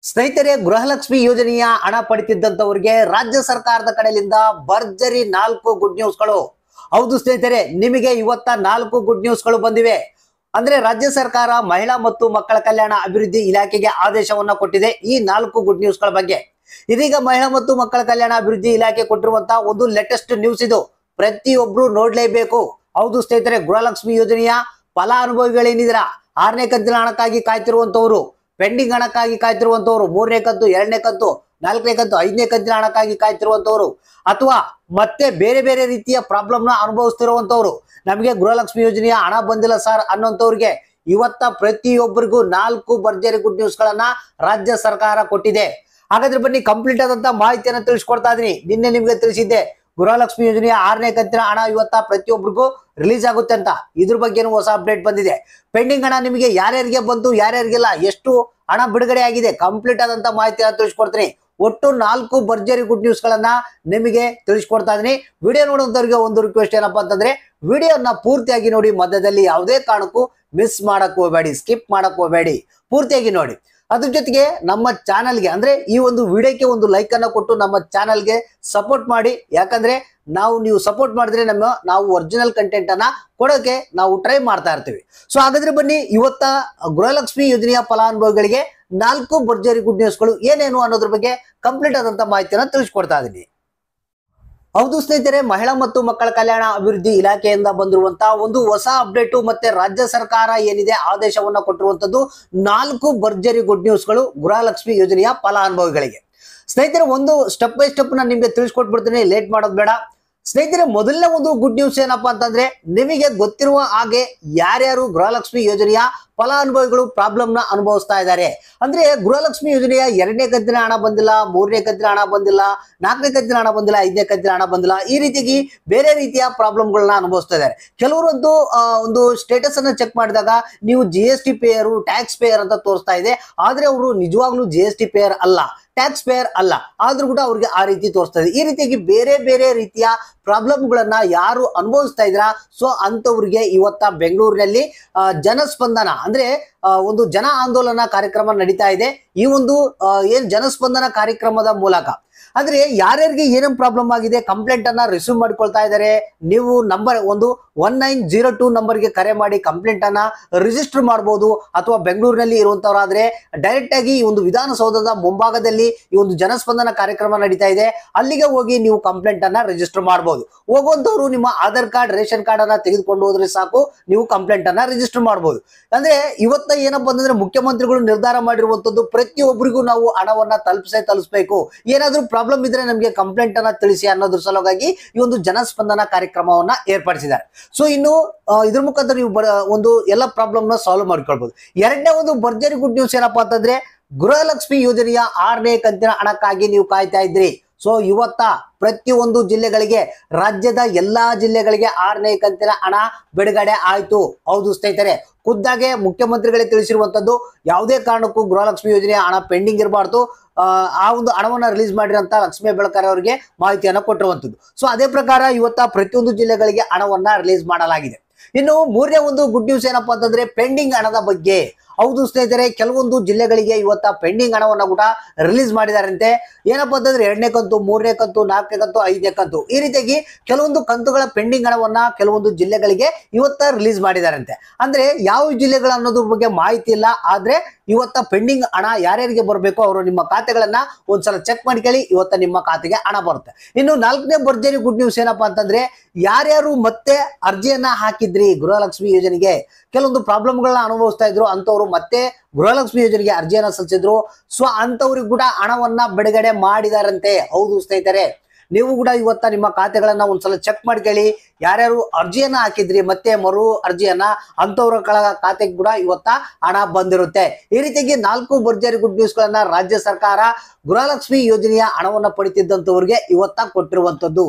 ಸ್ನೇಹಿತರೆ, ಗೃಹಲಕ್ಷ್ಮಿ ಯೋಜನೆಯ ಹಣ ಪಡೆದಿದ್ದಂತವರಿಗೆ ರಾಜ್ಯ ಸರ್ಕಾರದ ಕಡೆಯಿಂದ ಭರ್ಜರಿ 4 ಗುಡ್ ನ್ಯೂಸ್ಗಳು. ಹೌದು ಸ್ನೇಹಿತರೆ, ನಿಮಗೆ ಇವತ್ತ 4 ಗುಡ್ ನ್ಯೂಸ್ಗಳು ಬಂದಿವೆ. ಅಂದ್ರೆ ರಾಜ್ಯ ಸರ್ಕಾರ ಮಹಿಳಾ ಮತ್ತು ಮಕ್ಕಳ ಕಲ್ಯಾಣ ಅಭಿವೃದ್ಧಿ ಇಲಾಖೆಗೆ ಆದೇಶವನ್ನ ಕೊಟ್ಟಿದೆ ಈ 4 ಗುಡ್ ನ್ಯೂಸ್ಗಳ ಬಗ್ಗೆ. ಇದೀಗ ಮಹಿಳಾ ಮತ್ತು ಮಕ್ಕಳ ಕಲ್ಯಾಣ ಅಭಿವೃದ್ಧಿ ಇಲಾಖೆ ಕೊಟ್ಟಿರುವಂತಹ ಒಂದು ಲೇಟೆಸ್ಟ್ ನ್ಯೂಸ್ ಇದು. ಪ್ರತಿಯೊಬ್ರು ನೋಡ್ಲೇಬೇಕು. ಹೌದು ಸ್ನೇಹಿತರೆ, ಗೃಹಲಕ್ಷ್ಮಿ ಯೋಜನೆಯ ಫಲಾನುಭವಿಗಳೇನಿದ್ದೀರಾ, 6ನೇ ಕಂತಿನ ಹಣಕ್ಕಾಗಿ ಕಾಯ್ತಿರುವಂತವರು, ಪೆಂಡಿಂಗ್ ಹಣಕ್ಕಾಗಿ ಕಾಯ್ತಿರುವಂತವರು, 3ನೇ ಕಂತು, 2ನೇ ಕಂತು, 4ನೇ ಕಂತು, 5ನೇ ಕಂತಿನ ಹಣಕ್ಕಾಗಿ ಕಾಯ್ತಿರುವಂತವರು, ಅಥವಾ ಮತ್ತೆ ಬೇರೆ ಬೇರೆ ರೀತಿಯ ಪ್ರಾಬ್ಲಮ್ ನ ಅನುಭವಿಸ್ತಿರುವಂತವರು, ನಮಗೆ ಗೃಹಲಕ್ಷ್ಮಿ ಯೋಜನೆಯ ಹಣ ಬಂದಿಲ್ಲ ಸರ್ ಅನ್ನೋಂತವ್ರಿಗೆ ಇವತ್ತ ಪ್ರತಿಯೊಬ್ಬರಿಗೂ 4 ಭರ್ಜರಿ ಗುಡ್ ನ್ಯೂಸ್ ಗಳನ್ನ ರಾಜ್ಯ ಸರ್ಕಾರ ಕೊಟ್ಟಿದೆ. ಹಾಗಾದ್ರೆ ಬನ್ನಿ, ಕಂಪ್ಲೀಟ್ ಆದಂತ ಮಾಹಿತಿಯನ್ನು ತಿಳಿಸ್ಕೊಡ್ತಾ ಇದೀನಿ. ನಿನ್ನೆ ನಿಮ್ಗೆ ತಿಳಿಸಿದ್ದೆ ಗೃಹಲಕ್ಷ್ಮಿ ಯೋಜನೆಯ 6ನೇ ಕಂತಿನ ಹಣ ಇವತ್ತ ಪ್ರತಿಯೊಬ್ಬರಿಗೂ ರಿಲೀಸ್ ಆಗುತ್ತೆ ಅಂತ. ಇದ್ರ ಬಗ್ಗೆನೂ ಹೊಸ ಅಪ್ಡೇಟ್ ಬಂದಿದೆ. ಪೆಂಡಿಂಗ್ ಹಣ ನಿಮಗೆ ಯಾರ್ಯಾರಿಗೆ ಬಂತು, ಯಾರ್ಯಾರಿಗೆಲ್ಲ, ಎಷ್ಟು ಹಣ ಬಿಡುಗಡೆ ಆಗಿದೆ, ಕಂಪ್ಲೀಟ್ ಆದಂತ ಮಾಹಿತಿಯನ್ನು ತಿಳಿಸ್ಕೊಡ್ತೀನಿ. ಒಟ್ಟು 4 ಭರ್ಜರಿ ಗುಡ್ ನ್ಯೂಸ್ ಗಳನ್ನ ನಿಮಗೆ ತಿಳಿಸ್ಕೊಡ್ತಾ ಇದೀನಿ. ವಿಡಿಯೋ ನೋಡುವಂತವ್ರಿಗೆ ಒಂದು ರಿಕ್ವೆಸ್ಟ್ ಏನಪ್ಪಾ ಅಂತಂದ್ರೆ, ವಿಡಿಯೋನ ಪೂರ್ತಿಯಾಗಿ ನೋಡಿ, ಮಧ್ಯದಲ್ಲಿ ಯಾವುದೇ ಕಾರಣಕ್ಕೂ ಮಿಸ್ ಮಾಡಕ್ ಹೋಗಬೇಡಿ, ಸ್ಕಿಪ್ ಮಾಡಕ್ ಹೋಗಬೇಡಿ, ಪೂರ್ತಿಯಾಗಿ ನೋಡಿ. ಅದ್ರ ಜೊತೆಗೆ ನಮ್ಮ ಚಾನಲ್ಗೆ ಅಂದ್ರೆ ಈ ಒಂದು ವಿಡಿಯೋಕ್ಕೆ ಒಂದು ಲೈಕ್ ಅನ್ನ ಕೊಟ್ಟು ನಮ್ಮ ಚಾನಲ್ಗೆ ಸಪೋರ್ಟ್ ಮಾಡಿ. ಯಾಕಂದ್ರೆ ನೀವು ಸಪೋರ್ಟ್ ಮಾಡಿದ್ರೆ ನಾವು ಒರಿಜಿನಲ್ ಕಂಟೆಂಟ್ ಅನ್ನ ಕೊಡೋಕೆ ನಾವು ಟ್ರೈ ಮಾಡ್ತಾ ಇರ್ತೀವಿ. ಸೊ ಹಾಗಾದ್ರೆ ಬನ್ನಿ, ಇವತ್ತ ಗೃಹಲಕ್ಷ್ಮಿ ಯೋಜನೆಯ ಫಲಾನುಭವಿಗಳಿಗೆ 4 ಭರ್ಜರಿ ಗುಡ್ ನ್ಯೂಸ್ಗಳು ಏನೇನು ಅನ್ನೋದ್ರ ಬಗ್ಗೆ ಕಂಪ್ಲೀಟ್ ಆದಂತ ಮಾಹಿತಿಯನ್ನ ತಿಳಿಸ್ಕೊಡ್ತಾ ಇದೀನಿ. ಹೌದು ಸ್ನೇಹಿತರೆ, ಮಹಿಳಾ ಮತ್ತು ಮಕ್ಕಳ ಕಲ್ಯಾಣ ಅಭಿವೃದ್ಧಿ ಇಲಾಖೆಯಿಂದ ಬಂದಿರುವಂತಹ ಒಂದು ಹೊಸ ಅಪ್ಡೇಟ್ ಮತ್ತೆ ರಾಜ್ಯ ಸರ್ಕಾರ ಏನಿದೆ ಆದೇಶವನ್ನ ಕೊಟ್ಟಿರುವಂತದ್ದು 4 ಭರ್ಜರಿ ಗುಡ್ ನ್ಯೂಸ್ಗಳು ಗೃಹಲಕ್ಷ್ಮಿ ಯೋಜನೆಯ ಫಲಾನುಭವಿಗಳಿಗೆ. ಸ್ನೇಹಿತರೆ, ಒಂದು ಸ್ಟೆಪ್ ಬೈ ಸ್ಟೆಪ್ ನಾನು ನಿಮ್ಗೆ ತಿಳಿಸ್ಕೊಟ್ಬಿಡ್ತೀನಿ, ಲೇಟ್ ಮಾಡೋದು ಬೇಡ. ಸ್ನೇಹಿತರೆ, ಮೊದಲನೇ ಒಂದು ಗುಡ್ ನ್ಯೂಸ್ ಏನಪ್ಪಾ ಅಂತಂದ್ರೆ, ನಿಮಗೆ ಗೊತ್ತಿರುವ ಹಾಗೆ ಯಾರ್ಯಾರು ಗೃಹಲಕ್ಷ್ಮಿ ಯೋಜನೆಯ ಫಲಾನುಭವಿಗಳು ಪ್ರಾಬ್ಲಮ್ ನ ಅನುಭವಿಸ್ತಾ ಇದ್ದಾರೆ ಅಂದ್ರೆ, ಗೃಹಲಕ್ಷ್ಮಿ ಯೋಜನೆಯ 2ನೇ ಕಂತಿನ ಹಣ ಬಂದಿಲ್ಲ, 3ನೇ ಕಂತಿನ ಹಣ ಬಂದಿಲ್ಲ, 4ನೇ ಕಂತಿನ ಹಣ ಬಂದಿಲ್ಲ, 5ನೇ ಕಂತಿನ ಹಣ ಬಂದಿಲ್ಲ, ಈ ರೀತಿಯಾಗಿ ಬೇರೆ ರೀತಿಯ ಪ್ರಾಬ್ಲಮ್ಗಳನ್ನ ಅನುಭವಿಸ್ತಾ ಇದ್ದಾರೆ. ಕೆಲವರಂತೂ ಒಂದು ಸ್ಟೇಟಸ್ ಅನ್ನ ಚೆಕ್ ಮಾಡಿದಾಗ ನೀವು GST ಪೇಯರು, ಟ್ಯಾಕ್ಸ್ ಪೇಯರ್ ಅಂತ ತೋರಿಸ್ತಾ ಇದೆ. ಆದ್ರೆ ಅವರು ನಿಜವಾಗ್ಲೂ GST ಪೇಯರ್ ಅಲ್ಲ, ಟ್ಯಾಕ್ಸ್ ಪೇಯರ್ ಅಲ್ಲ, ಆದ್ರೂ ಕೂಡ ಅವ್ರಿಗೆ ಆ ರೀತಿ ತೋರಿಸ್ತಾ ಇದೆ. ಈ ರೀತಿಯಾಗಿ ಬೇರೆ ಬೇರೆ ರೀತಿಯ ಪ್ರಾಬ್ಲಮ್ಗಳನ್ನ ಯಾರು ಅನುಭವಿಸ್ತಾ ಇದ್ರ, ಸೊ ಅಂತವ್ರಿಗೆ ಇವತ್ತ ಬೆಂಗಳೂರಿನಲ್ಲಿ ಜನಸ್ಪಂದನ ಅಂದ್ರೆ ಒಂದು ಜನ ಆಂದೋಲನ ಕಾರ್ಯಕ್ರಮ ನಡೀತಾ ಇದೆ. ಈ ಒಂದು ಜನಸ್ಪಂದನ ಕಾರ್ಯಕ್ರಮದ ಮೂಲಕ ಅಂದ್ರೆ ಯಾರ್ಯಾರಿಗೆ ಏನೇನ್ ಪ್ರಾಬ್ಲಮ್ ಆಗಿದೆ ಕಂಪ್ಲೇಂಟ್ ಅನ್ನ ರಿಸೀವ್ ಮಾಡ್ಕೊಳ್ತಾ ಇದ್ದಾರೆ. ನೀವು ನಂಬರ್ 1902 ನಂಬರ್ಗೆ ಕರೆ ಮಾಡಿ ಕಂಪ್ಲೇಂಟ್ ಅನ್ನ ರಿಜಿಸ್ಟರ್ ಮಾಡಬಹುದು. ಅಥವಾ ಬೆಂಗಳೂರಿನಲ್ಲಿ ಇರುವಂತವರಾದ್ರೆ ಡೈರೆಕ್ಟ್ ಆಗಿ ಈ ಒಂದು ವಿಧಾನಸೌಧದ ಮುಂಭಾಗದಲ್ಲಿ ಈ ಒಂದು ಜನಸ್ಪಂದನ ಕಾರ್ಯಕ್ರಮ ನಡೀತಾ ಇದೆ, ಅಲ್ಲಿಗೆ ಹೋಗಿ ನೀವು ಕಂಪ್ಲೇಂಟ್ ಅನ್ನ ರಿಜಿಸ್ಟರ್ ಮಾಡಬಹುದು. ಹೋಗುವಂತವ್ರು ನಿಮ್ಮ ಆಧಾರ್ ಕಾರ್ಡ್, ರೇಷನ್ ಕಾರ್ಡ್ ಅನ್ನ ತೆಗೆದುಕೊಂಡು ಹೋದ್ರೆ ಸಾಕು, ನೀವು ಕಂಪ್ಲೇಂಟ್ ಅನ್ನ ರಿಜಿಸ್ಟರ್ ಮಾಡಬಹುದು. ಅಂದ್ರೆ ಇವತ್ತ ಏನಪ್ಪಾ ಅಂತಂದ್ರೆ, ಮುಖ್ಯಮಂತ್ರಿಗಳು ನಿರ್ಧಾರ ಮಾಡಿರುವಂತದ್ದು ಪ್ರತಿಯೊಬ್ಬರಿಗೂ ನಾವು ಹಣವನ್ನ ತಲುಪಿಸಬೇಕು. ಏನಾದ್ರೂ ಪ್ರಾಬ್ಲಮ್ ಇದ್ರೆ ನಮಗೆ ಕಂಪ್ಲೇಂಟ್ ಅನ್ನ ತಿಳಿಸಿ ಅನ್ನೋದ್ರ ಸಲುವಾಗಿ ಈ ಒಂದು ಜನಸ್ಪಂದನ ಕಾರ್ಯಕ್ರಮವನ್ನ ಏರ್ಪಡಿಸಿದ್ದಾರೆ. ಸೊ ಇನ್ನು ಇದ್ರ ಮುಖಾಂತರ ನೀವು ಒಂದು ಎಲ್ಲ ಪ್ರಾಬ್ಲಮ್ ನ ಸಾಲ್ವ್ ಮಾಡ್ಕೊಳ್ಬಹುದು. ಎರಡನೇ ಒಂದು ಭರ್ಜರಿ ಗುಡ್ ನ್ಯೂಸ್ ಏನಪ್ಪಾ ಅಂತಂದ್ರೆ, ಗೃಹಲಕ್ಷ್ಮಿ ಯೋಜನೆಯ 6ನೇ ಕಂತಿನ ಹಣಕ್ಕಾಗಿ ನೀವು ಕಾಯ್ತಾ ಇದ್ರಿ. ಸೊ ಇವತ್ತ ಪ್ರತಿಯೊಂದು ಜಿಲ್ಲೆಗಳಿಗೆ, ರಾಜ್ಯದ ಎಲ್ಲಾ ಜಿಲ್ಲೆಗಳಿಗೆ 6ನೇ ಕಂತಿನ ಹಣ ಬಿಡುಗಡೆ ಆಯ್ತು. ಹೌದು ಸ್ನೇಹಿತರೆ, ಖುದ್ದಾಗೆ ಮುಖ್ಯಮಂತ್ರಿಗಳೇ ತಿಳಿಸಿರುವಂತದ್ದು, ಯಾವುದೇ ಕಾರಣಕ್ಕೂ ಗೃಹಲಕ್ಷ್ಮಿ ಯೋಜನೆಯ ಹಣ ಪೆಂಡಿಂಗ್ ಇರಬಾರ್ದು. ಆ ಒಂದು ಹಣವನ್ನ ರಿಲೀಸ್ ಮಾಡಿರಂತ ಲಕ್ಷ್ಮೀ ಹೆಬ್ಬಾಳ್ಕರ್ ಅವರಿಗೆ ಮಾಹಿತಿಯನ್ನ ಕೊಟ್ಟಿರುವಂತದ್ದು. ಸೊ ಅದೇ ಪ್ರಕಾರ ಇವತ್ತ ಪ್ರತಿಯೊಂದು ಜಿಲ್ಲೆಗಳಿಗೆ ಹಣವನ್ನ ರಿಲೀಸ್ ಮಾಡಲಾಗಿದೆ. ಇನ್ನು 3ನೇ ಒಂದು ಗುಡ್ ನ್ಯೂಸ್ ಏನಪ್ಪಾ ಅಂತಂದ್ರೆ, ಪೆಂಡಿಂಗ್ ಹಣದ ಬಗ್ಗೆ. ಹೌದು ಸ್ನೇಹಿತರೆ, ಕೆಲವೊಂದು ಜಿಲ್ಲೆಗಳಿಗೆ ಇವತ್ತ ಪೆಂಡಿಂಗ್ ಹಣವನ್ನ ಕೂಡ ರಿಲೀಸ್ ಮಾಡಿದಾರಂತೆ. ಏನಪ್ಪಾ ಅಂತಂದ್ರೆ, 2ನೇ ಕಂತು, 3ನೇ ಕಂತು, 4ನೇ ಕಂತು, 5ನೇ ಕಂತು, ಈ ರೀತಿಯಾಗಿ ಕೆಲವೊಂದು ಕಂತುಗಳ ಪೆಂಡಿಂಗ್ ಹಣವನ್ನ ಕೆಲವೊಂದು ಜಿಲ್ಲೆಗಳಿಗೆ ಇವತ್ತ ರಿಲೀಸ್ ಮಾಡಿದಾರಂತೆ. ಅಂದ್ರೆ ಯಾವ ಜಿಲ್ಲೆಗಳ ಅನ್ನೋದ್ರ ಬಗ್ಗೆ ಮಾಹಿತಿ ಇಲ್ಲ. ಆದ್ರೆ ಇವತ್ತ ಪೆಂಡಿಂಗ್ ಹಣ ಯಾರ್ಯಾರಿಗೆ ಬರಬೇಕು ಅವರು ನಿಮ್ಮ ಖಾತೆಗಳನ್ನ ಒಂದ್ಸಲ ಚೆಕ್ ಮಾಡ್ಕೊಳ್ಳಿ, ಇವತ್ತ ನಿಮ್ಮ ಖಾತೆಗೆ ಹಣ ಬರುತ್ತೆ. ಇನ್ನು 4ನೇ ಭರ್ಜರಿ ಗುಡ್ ನ್ಯೂಸ್ ಏನಪ್ಪಾ ಅಂತಂದ್ರೆ, ಯಾರ್ಯಾರು ಮತ್ತೆ ಅರ್ಜಿಯನ್ನ ಹಾಕಿದ್ರಿ ಗೃಹಲಕ್ಷ್ಮಿ ಯೋಜನೆಗೆ, ಕೆಲವೊಂದು ಪ್ರಾಬ್ಲಮ್ಗಳನ್ನ ಅನುಭವಿಸ್ತಾ ಇದ್ರು ಅಂತವ್ರು ಮತ್ತೆ ಗೃಹಲಕ್ಷ್ಮಿ ಯೋಜನೆಗೆ ಅರ್ಜಿಯನ್ನ ಸಲ್ಲಿಸಿದ್ರು. ಸೊ ಅಂತವ್ರಿಗೆ ಕೂಡ ಹಣವನ್ನ ಬಿಡುಗಡೆ ಮಾಡಿದಾರಂತೆ. ಹೌದು ಸ್ನೇಹಿತರೆ, ನೀವು ಕೂಡ ಇವತ್ತ ನಿಮ್ಮ ಖಾತೆಗಳನ್ನ ಒಂದ್ಸಲ ಚೆಕ್ ಮಾಡ್ಕೊಳ್ಳಿ. ಯಾರ್ಯಾರು ಅರ್ಜಿಯನ್ನ ಹಾಕಿದ್ರಿ ಮತ್ತೆ ಮರು ಅರ್ಜಿಯನ್ನ, ಅಂತವ್ರ ಖಾತೆಗೆ ಕೂಡ ಇವತ್ತ ಹಣ ಬಂದಿರುತ್ತೆ. ಈ ರೀತಿಯಾಗಿ 4 ಭರ್ಜರಿ ಗುಡ್ ನ್ಯೂಸ್ ಗಳನ್ನ ರಾಜ್ಯ ಸರ್ಕಾರ ಗೃಹಲಕ್ಷ್ಮಿ ಯೋಜನೆಯ ಹಣವನ್ನ ಪಡಿತಿದ್ದಂತವ್ರಿಗೆ ಇವತ್ತ ಕೊಟ್ಟಿರುವಂತದ್ದು.